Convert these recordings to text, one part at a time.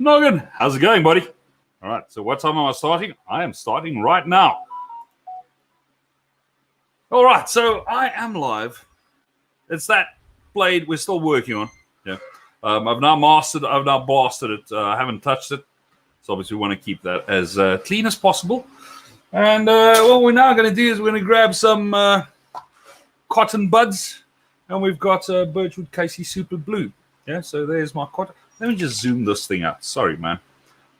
Noggin, how's it going, buddy? All right, so what time am I starting? I am starting right now. All right, so I am live. It's that blade we're still working on. Yeah, I've now mastered. I've now blasted it. I haven't touched it, so obviously we want to keep that as clean as possible. And what we're now going to do is we're going to grab some cotton buds, and we've got Birchwood Casey Super Blue. Yeah, so there's my cotton. Let me just zoom this thing out. Sorry, man.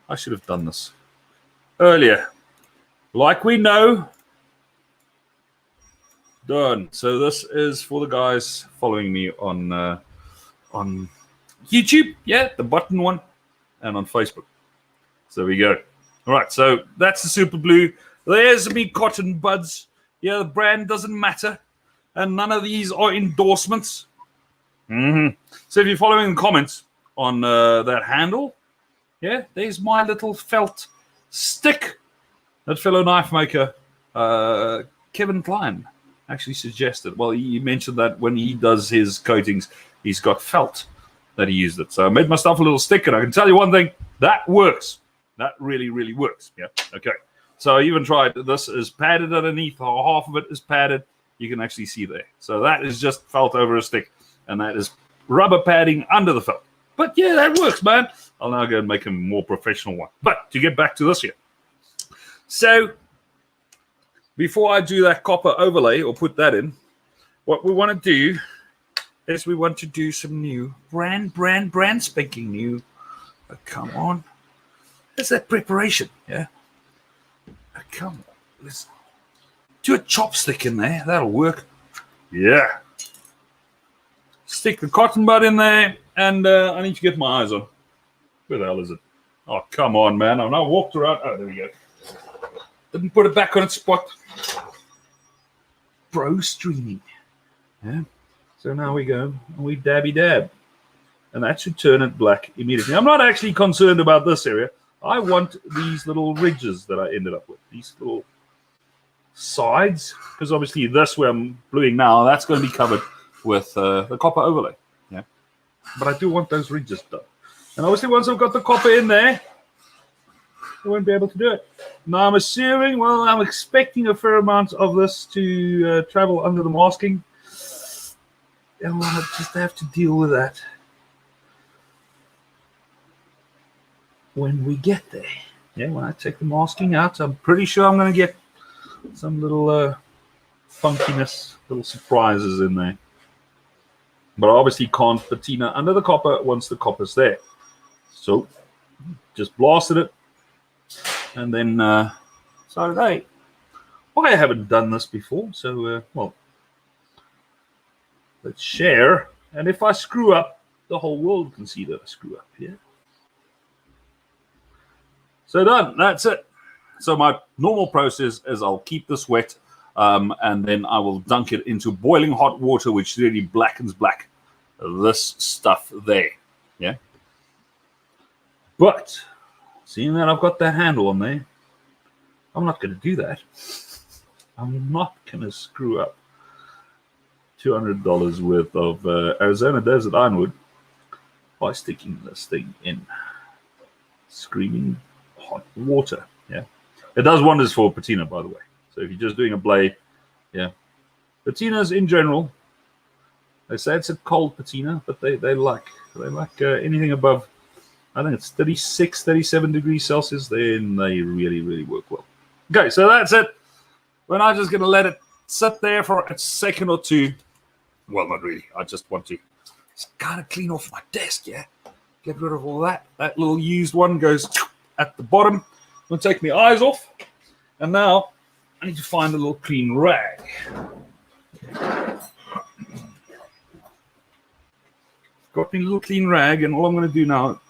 I should have done this earlier. Like we know. Done. So this is for the guys following me on YouTube. Yeah, the button one. And on Facebook. So there we go. All right, so that's the Super Blue. There's me cotton buds. Yeah, the brand doesn't matter. And none of these are endorsements. So if you're following the comments on that handle, yeah, there's my little felt stick. That fellow knife maker, Kevin Klein, actually suggested. Well, he mentioned that when he does his coatings, he's got felt that he used it. So I made myself a little stick, and I can tell you one thing, that works. That really, really works. Yeah, okay. So I even tried, this is padded underneath, half of it is padded. You can actually see there. So that is just felt over a stick, and that is rubber padding under the felt. But yeah, that works, man. I'll now go and make a more professional one. But to get back to this here. So before I do that copper overlay or put that in, what we want to do is we want to do some new brand spanking new. Oh, come on. There's that preparation, yeah? Oh, come on. Let's do a chopstick in there. That'll work. Yeah. Stick the cotton bud in there, and I need to get my eyes on. Where the hell is it? Oh, come on, man. I've now walked around. Oh, there we go. Didn't put it back on its spot. Bro streaming. Yeah. So now we go and we dabby dab. And that should turn it black immediately. I'm not actually concerned about this area. I want these little ridges that I ended up with. These little sides. Because obviously this where I'm bluing now, that's going to be covered with the copper overlay. Yeah. But I do want those ridges done. And obviously once I've got the copper in there, I won't be able to do it. Now I'm assuming, well, I'm expecting a fair amount of this to travel under the masking. And we'll just have to deal with that when we get there. Yeah, when I take the masking out, I'm pretty sure I'm going to get some little funkiness, little surprises in there. But I obviously can't patina under the copper once the copper's there. So, just blasted it. And then, so hey, I haven't done this before. So, well, let's share. And if I screw up, the whole world can see that I screw up. Yeah. So done. That's it. So my normal process is I'll keep this wet, and then I will dunk it into boiling hot water, which really blackens black this stuff there. Yeah. But seeing that I've got that handle on there, I'm not going to do that. I'm not going to screw up $200 worth of Arizona Desert Ironwood by sticking this thing in screaming hot water. Yeah, it does wonders for patina, by the way. So if you're just doing a blade, yeah, patinas in general, they say it's a cold patina, but they like anything above, I think it's 36, 37 degrees Celsius, then they really, really work well. Okay, so that's it. We're now just going to let it sit there for a second or two. Well, not really. I just want to kind of clean off my desk, yeah? Get rid of all that. That little used one goes at the bottom. I'm going to take my eyes off. And now I need to find a little clean rag. Got me a little clean rag, and all I'm going to do now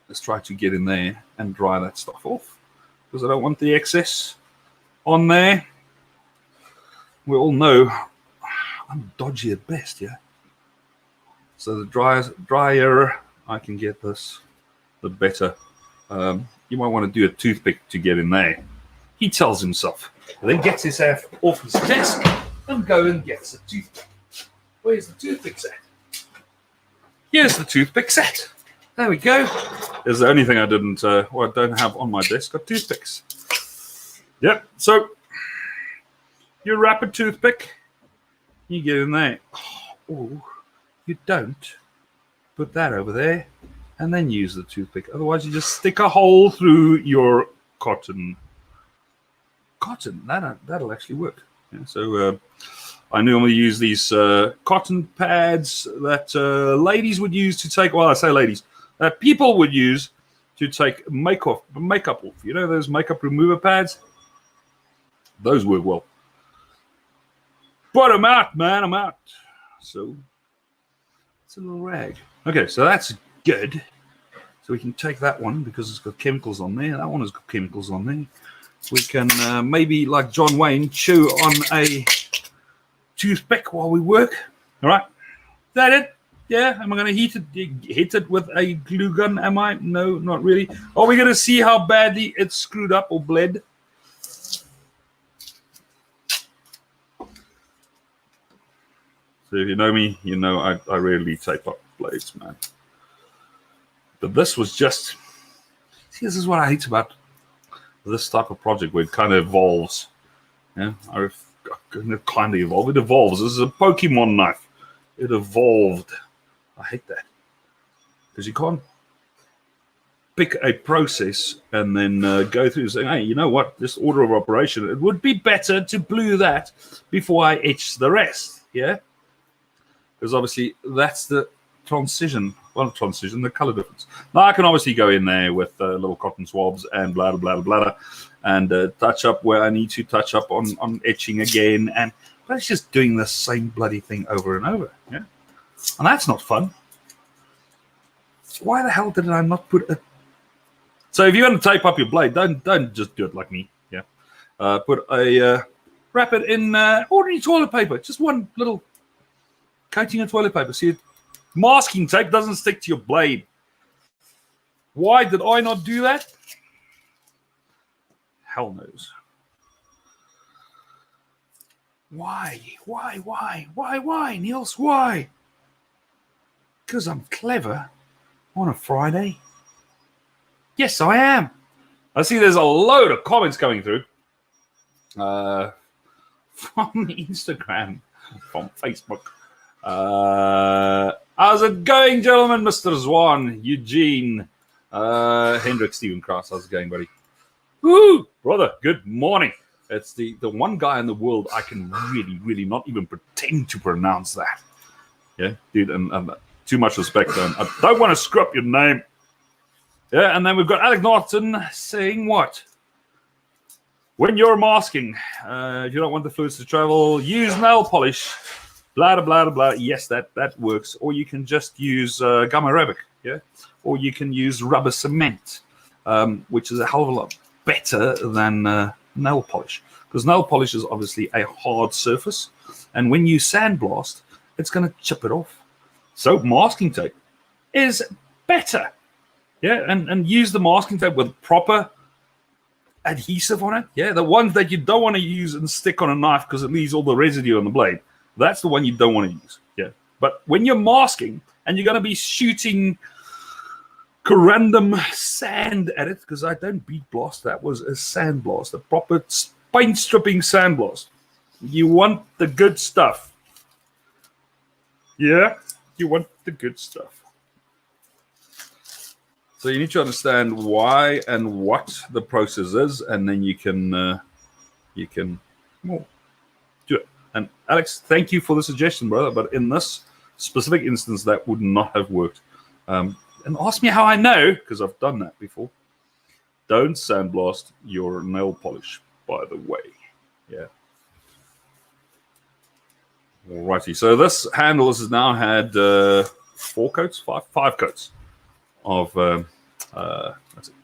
is try to get in there and dry that stuff off, because I don't want the excess on there. We all know I'm dodgy at best, yeah? So the drier I can get this, the better. You might want to do a toothpick to get in there. He tells himself. And then gets his ass off his desk and goes and gets a toothpick. Where's the toothpick set? Here's the toothpick set. There we go. Is the only thing I didn't, I don't have on my desk are toothpicks. Yep. So you wrap a toothpick, you get in there. Oh, you don't put that over there and then use the toothpick. Otherwise, you just stick a hole through your cotton. That'll actually work. Yeah, so I normally use these cotton pads that ladies would use to take. Well, I say ladies, that people would use to take makeup off. You know those makeup remover pads? Those work well. But I'm out, man. I'm out. So it's a little rag. Okay, so that's good. So we can take that one because it's got chemicals on there. That one has got chemicals on there. We can maybe, like John Wayne, chew on a toothpick while we work. All right. Is that it? Yeah. Am I going to hit it with a glue gun? Am I? No, not really. Are we going to see how badly it's screwed up or bled? So if you know me, you know I rarely tape up blades, man. But this was just... See, this is what I hate about this type of project where it kind of evolves. Yeah, it kind of evolved. It evolves. This is a Pokemon knife. It evolved. I hate that. Because you can't pick a process and then go through saying, hey, you know what? This order of operation, it would be better to glue that before I etch the rest. Yeah? Because obviously that's the transition. Well, transition, the color difference. Now I can obviously go in there with little cotton swabs and blah, blah, blah, blah, and touch up where I need to touch up on etching again. But it's just doing the same bloody thing over and over. Yeah, and that's not fun. Why the hell did I not put a... So if you're going to tape up your blade, don't just do it like me. Yeah, wrap it in ordinary toilet paper. Just one little coating of toilet paper. See, masking tape doesn't stick to your blade. Why did I not do that? Hell knows. Why, Niels? Why? Because I'm clever on a Friday. Yes, I am. I see there's a load of comments coming through from Instagram, from Facebook. How's it going, gentlemen? Mr. Zwan, Eugene, Hendrik, Stephen Cross. How's it going, buddy? Woo, brother. Good morning. It's the one guy in the world I can really not even pretend to pronounce that. Yeah, dude, and too much respect. I don't want to screw up your name. Yeah, and then we've got Alec Norton saying what? When you're masking, if you don't want the fluids to travel, use nail polish. Blah, blah, blah, blah. Yes, that works. Or you can just use gum arabic, yeah? Or you can use rubber cement, which is a hell of a lot better than nail polish. Because nail polish is obviously a hard surface. And when you sandblast, it's going to chip it off. So masking tape is better. Yeah, and use the masking tape with proper adhesive on it. Yeah, the ones that you don't want to use and stick on a knife because it leaves all the residue on the blade. That's the one you don't want to use. Yeah. But when you're masking and you're going to be shooting random sand at it, because I don't beat blast, that was a sand blast, a proper paint stripping sand blast. You want the good stuff. Yeah, you want the good stuff. So you need to understand why and what the process is, and then you can do it. And Alex, thank you for the suggestion, brother. But in this specific instance, that would not have worked. And ask me how I know, because I've done that before. Don't sandblast your nail polish, by the way. Yeah. Alrighty. So this handle has now had 4 coats, five coats of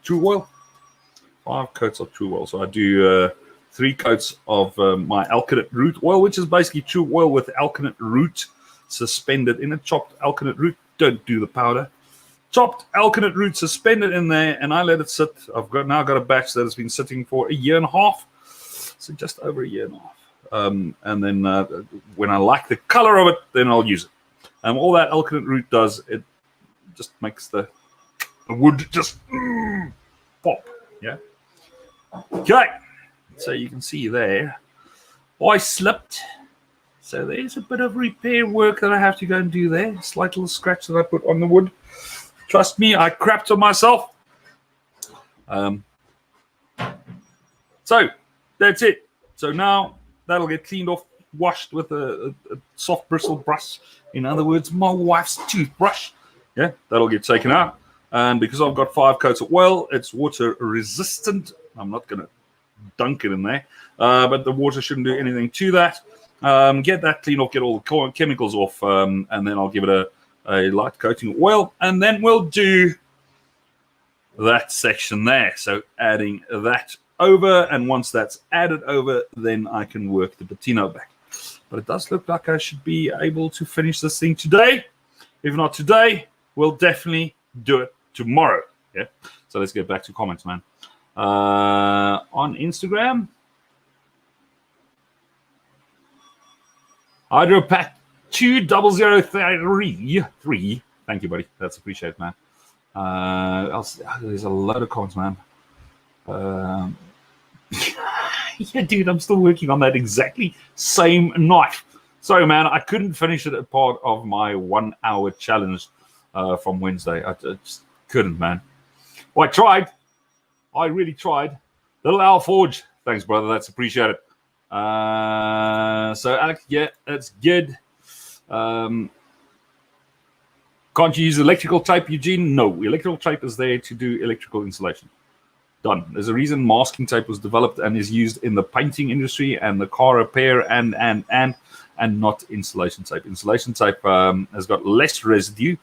true oil. 5 coats of true oil. So I do 3 coats of my alkanet root oil, which is basically true oil with alkanet root suspended in a chopped alkanet root. Don't do the powder. Chopped alkanet root suspended in there, and I let it sit. I've now got a batch that has been sitting for 1.5 years, so just over 1.5 years. And then when I like the color of it, then I'll use it. All that alkanet root does, it just makes the the wood just pop. Yeah. Okay. So you can see there, I slipped. So there's a bit of repair work that I have to go and do there. Slight little scratch that I put on the wood. Trust me, I crapped on myself. So that's it. So now that'll get cleaned off, washed with a soft bristle brush. In other words, my wife's toothbrush. Yeah, that'll get taken out. And because I've got 5 coats of oil, it's water resistant. I'm not going to dunk it in there, but the water shouldn't do anything to that. Get that cleaned off, get all the chemicals off, and then I'll give it a light coating of oil, and then we'll do that section there. So adding that over, and once that's added over, then I can work the patina back. But it does look like I should be able to finish this thing today. If not today, we'll definitely do it tomorrow. Yeah. So let's get back to comments, man. On Instagram, Hydropack 2003. Thank you, buddy. That's appreciated, man. There's a lot of comments, man. Yeah, dude, I'm still working on that exactly same knife. Sorry, man, I couldn't finish it as part of my 1-hour challenge from Wednesday. I just couldn't, man. Well, I tried. I really tried. Little Al Forge. Thanks, brother. That's appreciated. So, Alex, yeah, that's good. Can't you use electrical tape, Eugene? No, electrical tape is there to do electrical insulation. Done. There's a reason masking tape was developed and is used in the painting industry and the car repair and not insulation tape. Insulation tape has got less residue.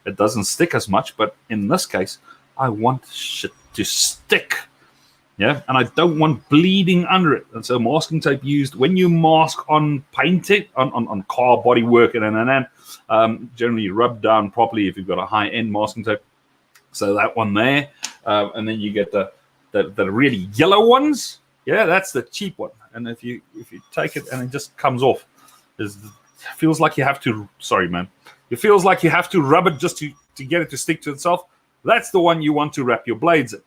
It doesn't stick as much, but in this case, I want shit to stick. Yeah, and I don't want bleeding under it. And so masking tape used when you mask on painting, on car body work and generally rub down properly if you've got a high-end masking tape. So that one there. And then you get the really yellow ones. Yeah, that's the cheap one. And if you take it and it just comes off, it feels like you have to, sorry, man. It feels like you have to rub it just to get it to stick to itself. That's the one you want to wrap your blades in.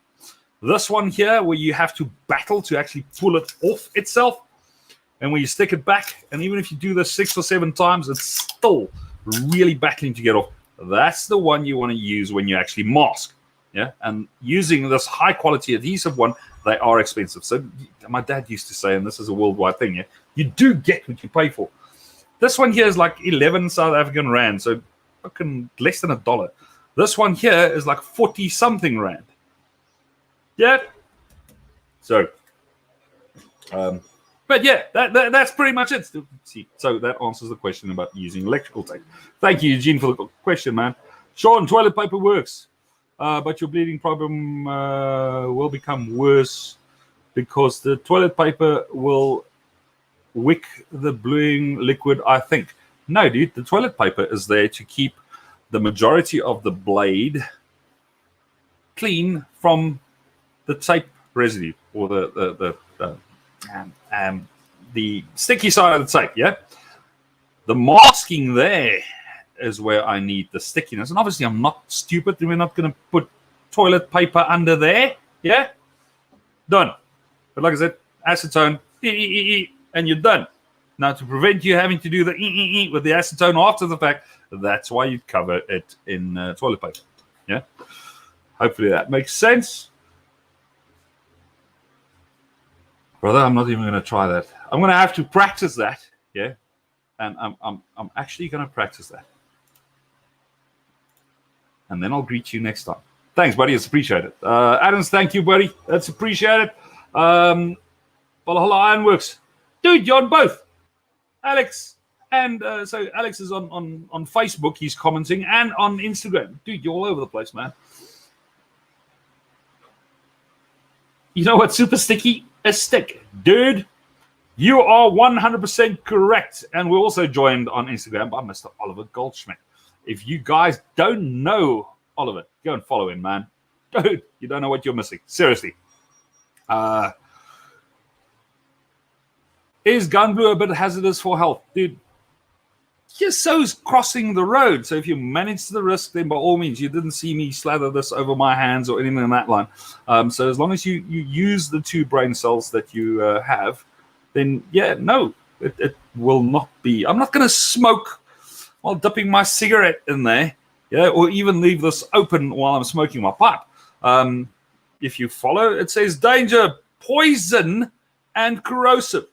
This one here, where you have to battle to actually pull it off itself, and when you stick it back, and even if you do this 6 or 7 times, it's still really battling to get off. That's the one you want to use when you actually mask. Yeah, and using this high quality adhesive one, they are expensive. So my dad used to say, and this is a worldwide thing, yeah, you do get what you pay for. This one here is like 11 South African rand, so fucking less than $1. This one here is like 40 something rand. Yeah. So, but yeah, that's pretty much it. So that answers the question about using electrical tape. Thank you, Eugene, for the question, man. Sean, toilet paper works, but your bleeding problem will become worse because the toilet paper will wick the bluing liquid, I think. No, dude, the toilet paper is there to keep the majority of the blade clean from the tape residue or the sticky side of the tape. Yeah, the masking there is where I need the stickiness, and obviously I'm not stupid. We're not going to put toilet paper under there. Yeah, done. But like I said, acetone, and you're done. Now, to prevent you having to do the with the acetone after the fact, that's why you cover it in toilet paper. Yeah, hopefully that makes sense. Brother, I'm not even going to try that. I'm going to have to practice that, yeah, and I'm actually going to practice that, and then I'll greet you next time. Thanks, buddy. It's appreciated. Adams, thank you, buddy. That's appreciated. Valhalla Ironworks, dude, you're on both. Alex, and so Alex is on Facebook. He's commenting, and on Instagram, dude. You're all over the place, man. You know what's super sticky? A stick, dude. You are 100% correct. And we're also joined on Instagram by Mr. Oliver Goldschmidt. If you guys don't know Oliver, go and follow him, man. Dude, you don't know what you're missing. Seriously. Is gun blue a bit hazardous for health? Dude, Yes, so is crossing the road. So if you manage the risk, then by all means, you didn't see me slather this over my hands or anything in that line. So as long as you use the 2 brain cells that you have, then yeah, no, it will not be. I'm not going to smoke while dipping my cigarette in there, yeah, or even leave this open while I'm smoking my pipe. If you follow, it says danger, poison, and corrosive.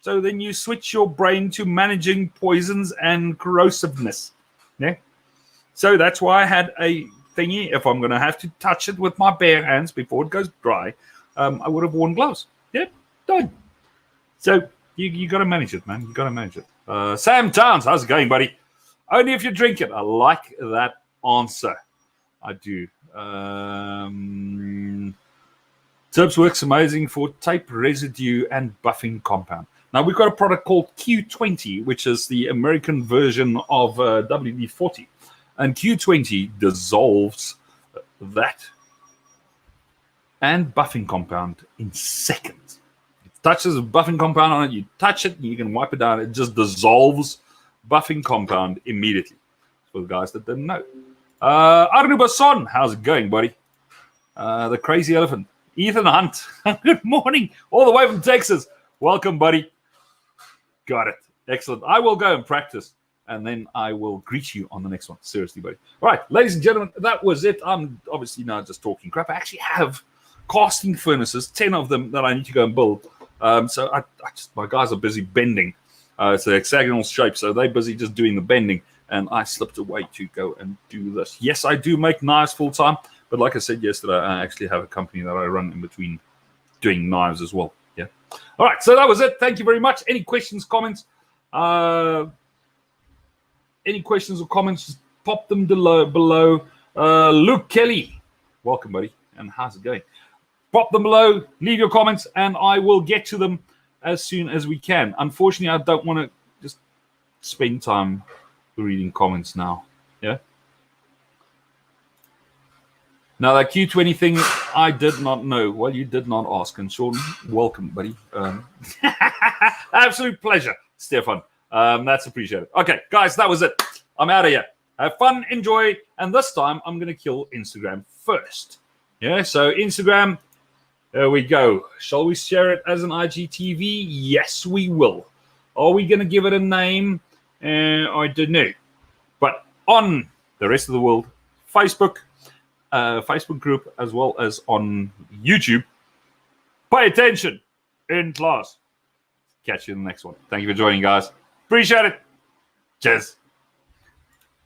So then you switch your brain to managing poisons and corrosiveness. Yeah. So that's why I had a thingy. If I'm going to have to touch it with my bare hands before it goes dry, I would have worn gloves. Yeah, done. So you got to manage it, man. You got to manage it. Sam Towns, how's it going, buddy? Only if you drink it. I like that answer. I do. Tips works amazing for tape residue and buffing compound. Now, we've got a product called Q20, which is the American version of WD-40. And Q20 dissolves that and buffing compound in seconds. It touches a buffing compound on it, you touch it, and you can wipe it down. It just dissolves buffing compound immediately. For the guys that didn't know. Arnu Basson, how's it going, buddy? The crazy elephant. Ethan Hunt, good morning. All the way from Texas. Welcome, buddy. Got it. Excellent. I will go and practice, and then I will greet you on the next one. Seriously, buddy. All right, ladies and gentlemen, that was it. I'm obviously now just talking crap. I actually have casting furnaces, 10 of them that I need to go and build. So I just, my guys are busy bending. It's a hexagonal shape, so they're busy just doing the bending, and I slipped away to go and do this. Yes, I do make knives full time, but like I said yesterday, I actually have a company that I run in between doing knives as well. Yeah. All right, so that was it. Thank you very much. Any questions, comments? Any questions or comments, just pop them below. Luke Kelly, welcome, buddy. And how's it going? Pop them below, leave your comments, and I will get to them as soon as we can. Unfortunately, I don't want to just spend time reading comments now. Yeah. Now, that Q20 thing, I did not know. Well, you did not ask. And Sean, welcome, buddy. Absolute pleasure, Stefan. That's appreciated. Okay, guys, that was it. I'm out of here. Have fun, enjoy. And this time, I'm going to kill Instagram first. Yeah, so Instagram, there we go. Shall we share it as an IGTV? Yes, we will. Are we going to give it a name? I don't know. But on the rest of the world, Facebook group, as well as on YouTube. Pay attention in class. Catch you in the next one. Thank you for joining, guys. Appreciate it. Cheers.